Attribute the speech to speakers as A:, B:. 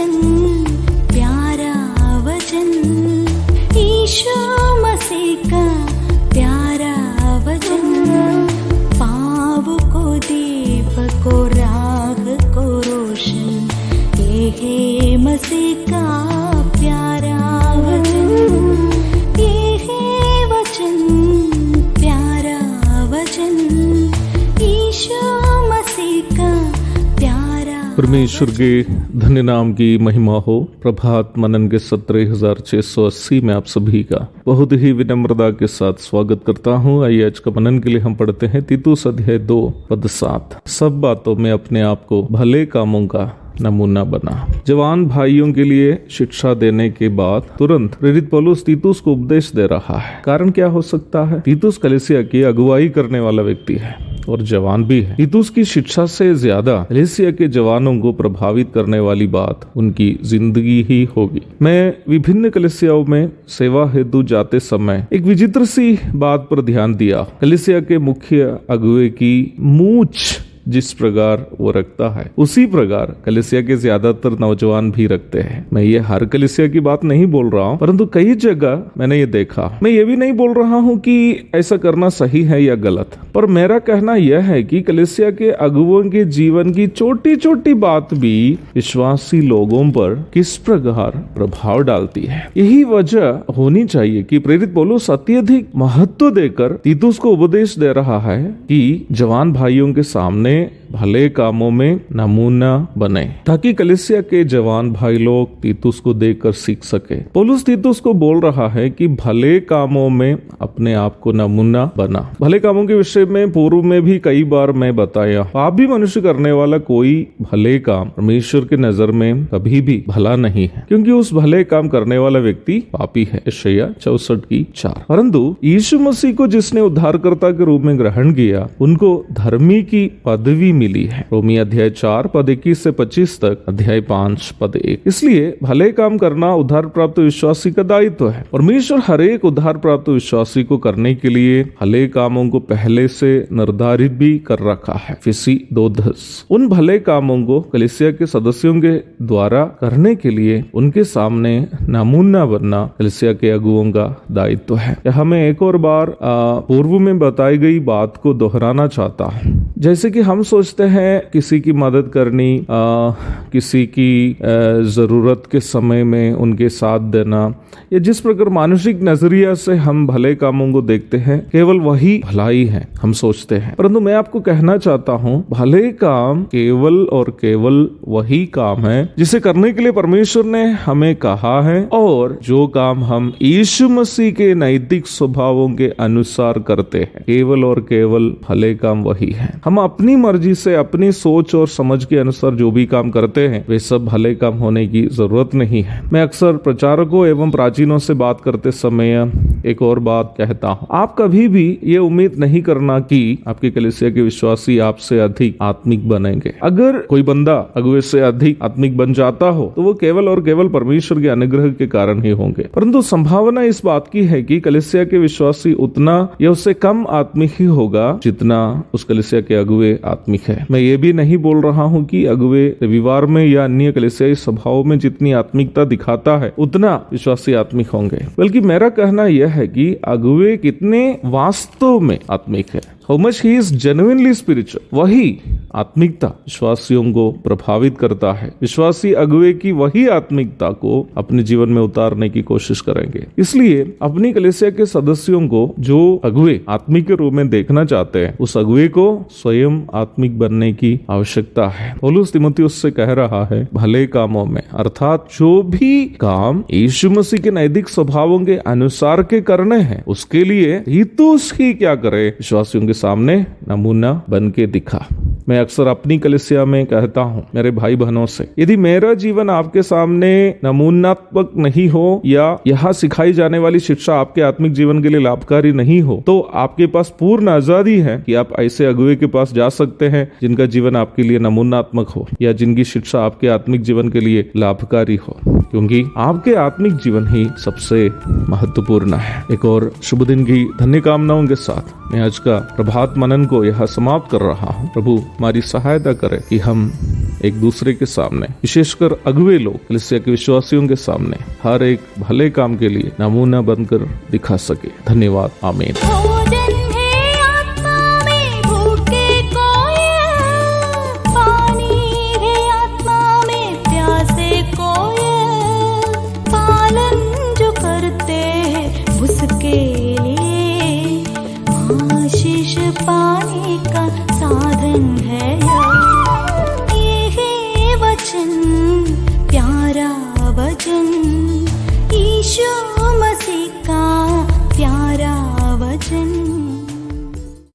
A: वचन, प्यारा वचन, यीशु मसीह का प्यारा वचन, पाँव को दीप को राह को रोशन, ये है मसीह का प्यारा वचन, ये है वचन, प्यारा वचन, यीशु मसीह का प्यारा।
B: परमेश्वर के धन्य नाम की महिमा हो। प्रभात मनन के 17,680 में आप सभी का बहुत ही विनम्रता के साथ स्वागत करता हूँ। आइए आज का मनन के लिए हम पढ़ते हैं तीतुस अध्याय 2 पद 7। सब बातों में अपने आप को भले कामों का नमूना बना। जवान भाइयों के लिए शिक्षा देने के बाद तुरंत प्रेरित पौलुस तीतुस को उपदेश दे रहा है। कारण क्या हो सकता है? तीतुस कलीसिया की अगुवाई करने वाला व्यक्ति है और जवान भी है। तीतुस की शिक्षा से ज्यादा कलीसिया के जवानों को प्रभावित करने वाली बात उनकी जिंदगी ही होगी। मैं विभिन्न कलीसियाओं में सेवा हेतु जाते समय एक विचित्र सी बात पर ध्यान दिया। कलीसिया के मुख्य अगुवे की मूछ जिस प्रकार वो रखता है, उसी प्रकार कलीसिया के ज्यादातर नौजवान भी रखते हैं। मैं ये हर कलीसिया की बात नहीं बोल रहा हूँ, परंतु कई जगह मैंने ये देखा। मैं ये भी नहीं बोल रहा हूँ कि ऐसा करना सही है या गलत, पर मेरा कहना यह है कि कलीसिया के अगुवों के जीवन की छोटी छोटी बात भी विश्वासी लोगों पर किस प्रकार प्रभाव डालती है। यही वजह होनी चाहिए कि प्रेरित पौलुस अत्यधिक महत्व देकर तीतुस को उपदेश दे रहा है कि जवान भाइयों के सामने भले कामों में नमूना बने, ताकि कलीसिया के जवान भाई लोग तीतुस को देखकर सीख सके। पौलुस तीतुस को बोल रहा है कि भले कामों में अपने आप को नमूना बना। भले कामों के विषय में पूर्व में भी कई बार मैं बताया। पाप भी मनुष्य करने वाला कोई भले काम परमेश्वर के नजर में कभी भी भला नहीं है, क्योंकि उस भले काम करने वाला व्यक्ति पापी है। यशायाह 64:4। परंतु यीशु मसीह को जिसने उद्धारकर्ता के रूप में ग्रहण किया, उनको धर्मी की पदवी मिली है। रोमी अध्याय 4 पद 21 से 25 तक, अध्याय 5 पद 1। इसलिए भले काम करना उद्धार प्राप्त विश्वासी का दायित्व है। परमेश्वर हर एक उद्धार प्राप्त विश्वासी को करने के लिए भले कामों को पहले से निर्धारित भी कर रखा है। फिसी 2:10। उन भले कामों को कलीसिया के सदस्यों के द्वारा करने के लिए उनके सामने नमूना बनना कलीसिया के अगुवों का दायित्व है। हमें एक और बार पूर्व में बताई गई बात को दोहराना चाहता हूँ। जैसे कि हम सोचते हैं किसी की मदद करनी, किसी की जरूरत के समय में उनके साथ देना, या जिस प्रकार मानसिक नजरिया से हम भले कामों को देखते हैं, केवल वही भलाई है हम सोचते हैं। परंतु मैं आपको कहना चाहता हूँ, भले काम केवल और केवल वही काम है जिसे करने के लिए परमेश्वर ने हमें कहा है, और जो काम हम यीशु मसीह के नैतिक स्वभावों के अनुसार करते हैं, केवल और केवल भले काम वही है। हम अपनी मर्जी से, अपनी सोच और समझ के अनुसार जो भी काम करते हैं, वे सब भले काम होने की जरूरत नहीं है। मैं अक्सर प्रचारकों एवं प्राचीनों से बात करते समय एक और बात कहता हूँ। आप कभी भी ये उम्मीद नहीं करना कि आपके कलीसिया के विश्वासी आपसे अधिक आत्मिक बनेंगे। अगर कोई बंदा अगुवे से अधिक आत्मिक बन जाता हो, तो वो केवल और केवल परमेश्वर के अनुग्रह के कारण ही होंगे। परंतु संभावना इस बात की है कि कलीसिया के विश्वासी उतना या उससे कम आत्मिक ही होगा जितना उस कलीसिया के अगुवे आत्मिक है। मैं ये भी नहीं बोल रहा हूँ कि अगुवे रविवार में या अन्य कलीसियाई सभाओं में जितनी आत्मिकता दिखाता है उतना विश्वासी आत्मिक होंगे, बल्कि मेरा कहना यह है कि अगुवे कितने वास्तव में आत्मिक है, how much he is genuinely spiritual, वही आत्मिकता विश्वासियों को प्रभावित करता है। विश्वासी अगुवे की वही आत्मिकता को अपने जीवन में उतारने की कोशिश करेंगे। इसलिए अपनी कलीसिया के सदस्यों को जो अगुवे आत्मिक के रूप में देखना चाहते हैं, उस अगुवे को स्वयं आत्मिक बनने की आवश्यकता है। पौलुस तीमुथियुस से कह रहा है, भले कामों में, अर्थात जो भी काम यीशु मसीह के नैतिक स्वभावों के अनुसार के करने हैं, उसके लिए तीतुस ही क्या करे, विश्वासियों के सामने नमूना बन के दिखा। मैं अक्सर अपनी कलीसिया में कहता हूँ मेरे भाई बहनों से, यदि मेरा जीवन आपके सामने नमूनात्मक नहीं हो या यहाँ सिखाई जाने वाली शिक्षा आपके आत्मिक जीवन के लिए लाभकारी नहीं हो, तो आपके पास पूर्ण आजादी है कि आप ऐसे अगुवे के पास जा सकते हैं जिनका जीवन आपके लिए नमूनात्मक हो या जिनकी शिक्षा आपके आत्मिक जीवन के लिए लाभकारी हो, क्योंकि आपके आत्मिक जीवन ही सबसे महत्वपूर्ण है। एक और शुभ दिन की धन्य कामनाओं के साथ मैं आज का प्रभात मनन को यहाँ समाप्त कर रहा हूँ। प्रभु हमारी सहायता करे कि हम एक दूसरे के सामने, विशेषकर अगुवे लोग, कलीसिया के विश्वासियों के सामने हर एक भले काम के लिए नमूना बनकर दिखा सके। धन्यवाद। आमीन।
A: भोजन है आत्मा में भूखे कोयल, पानी है आत्मा में प्यासे कोयल, पालन जो करते हैं उसके लिए आशीष पाने का साधन है। ये वचन, प्यारा वचन, यीशु मसीह का प्यारा वचन।